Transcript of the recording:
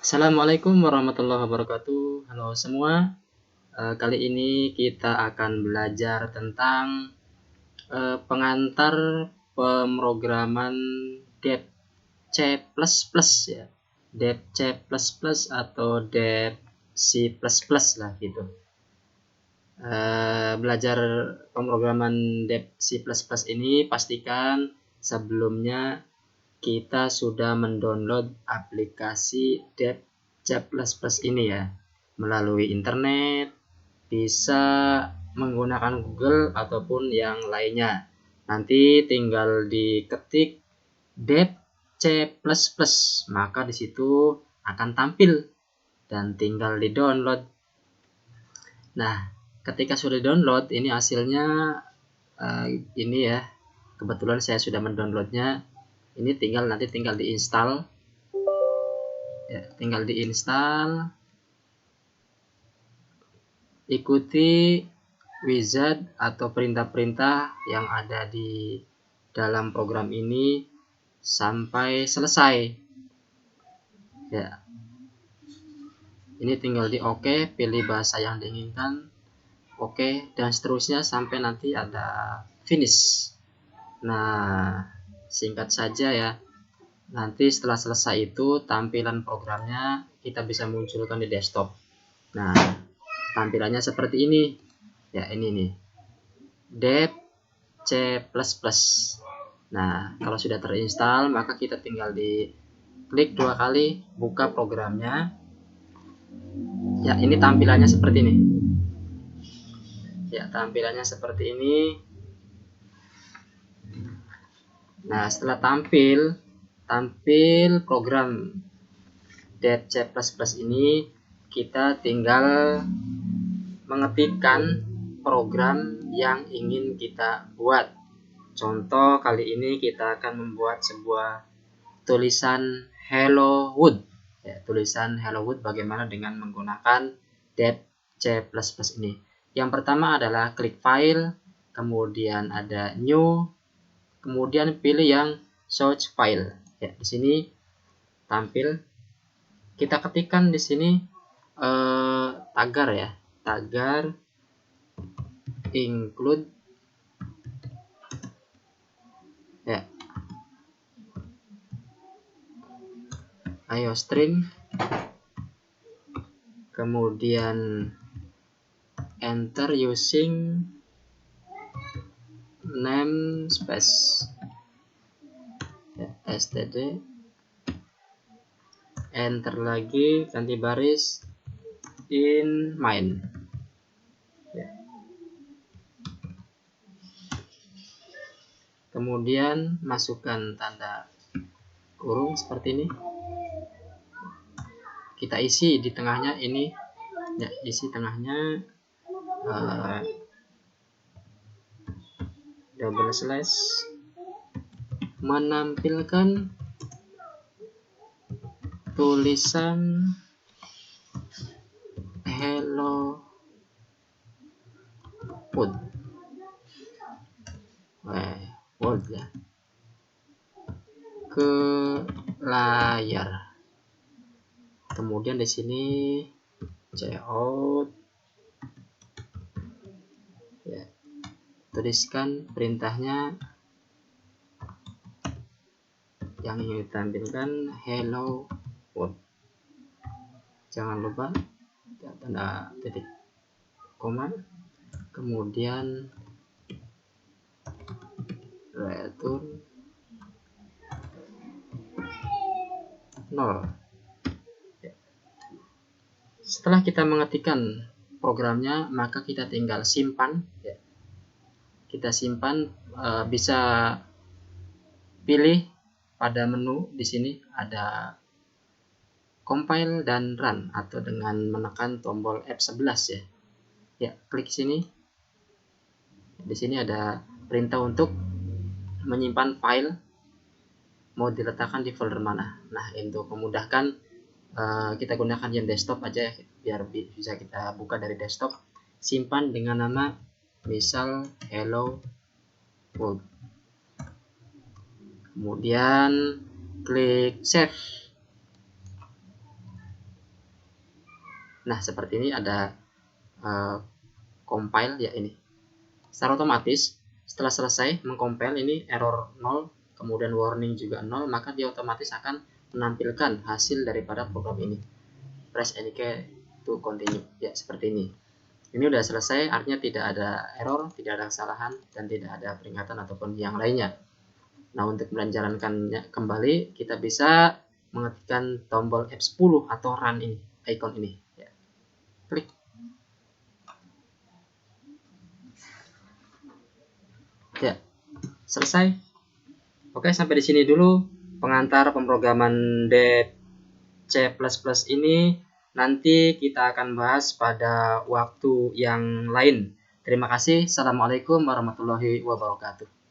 Assalamualaikum warahmatullahi wabarakatuh. Halo semua. Kali ini kita akan belajar tentang pengantar pemrograman Deb C++ ya. Deb C++ atau Deb C++ lah gitu. Belajar pemrograman Deb C++ ini pastikan sebelumnya kita sudah mendownload aplikasi Deb C++ ini ya melalui internet, bisa menggunakan Google ataupun yang lainnya. Nanti tinggal diketik Deb C++, maka di situ akan tampil dan tinggal di-download. Nah, ketika sudah download, ini hasilnya ini ya. Kebetulan saya sudah mendownloadnya. Ini nanti tinggal diinstal ya, tinggal diinstal, ikuti wizard atau perintah-perintah yang ada di dalam program ini sampai selesai ya. Ini tinggal di OK, pilih bahasa yang diinginkan, OK, dan seterusnya sampai nanti ada finish. Nah, singkat saja ya. Nanti setelah selesai itu tampilan programnya kita bisa munculkan di desktop. Nah, tampilannya seperti ini. Ya, ini nih. Deb C++. Nah, kalau sudah terinstall, maka kita tinggal di klik 2 kali, buka programnya. Ya, ini tampilannya seperti ini. Ya, tampilannya seperti ini. Nah, setelah tampil program Deb C++ ini, kita tinggal mengetikkan program yang ingin kita buat. Contoh kali ini kita akan membuat sebuah tulisan Hello World. Ya, tulisan Hello World bagaimana dengan menggunakan Deb C++ ini. Yang pertama adalah klik file, kemudian ada new, kemudian pilih yang search file. Ya, di sini tampil. Kita ketikkan di sini tagar ya, tagar include ya, IOStream, kemudian enter using namespace ya, std, enter lagi, ganti baris, in main ya. Kemudian masukkan tanda kurung seperti ini, kita isi di tengahnya ini ya, isi tengahnya double slash, menampilkan tulisan Hello World World ya, ke layar. Kemudian di sini cout ya, tuliskan perintahnya yang ingin ditampilkan Hello World. Jangan lupa tanda titik koma, kemudian return 0. Setelah kita mengetikkan programnya, maka kita tinggal simpan ya. Kita simpan, bisa pilih pada menu di sini ada compile dan run, atau dengan menekan tombol F11 ya. Ya, klik sini. Di sini ada perintah untuk menyimpan file, mau diletakkan di folder mana. Nah, untuk memudahkan, kita gunakan yang desktop aja biar bisa kita buka dari desktop. Simpan dengan nama misal Hello World. Kemudian klik save. Nah, seperti ini ada compile ya ini. Secara otomatis setelah selesai mengcompile ini error 0, kemudian warning juga 0, maka dia otomatis akan menampilkan hasil daripada program ini. Press any key to continue. Ya, seperti ini. Ini udah selesai, artinya tidak ada error, tidak ada kesalahan, dan tidak ada peringatan ataupun yang lainnya. Nah, untuk menjalankannya kembali, kita bisa mengetikkan tombol F10 atau run ini, icon ini. Ya. Klik. Ya, selesai. Oke, sampai di sini dulu pengantar pemrograman C++ ini. Nanti kita akan bahas pada waktu yang lain. Terima kasih. Assalamualaikum warahmatullahi wabarakatuh.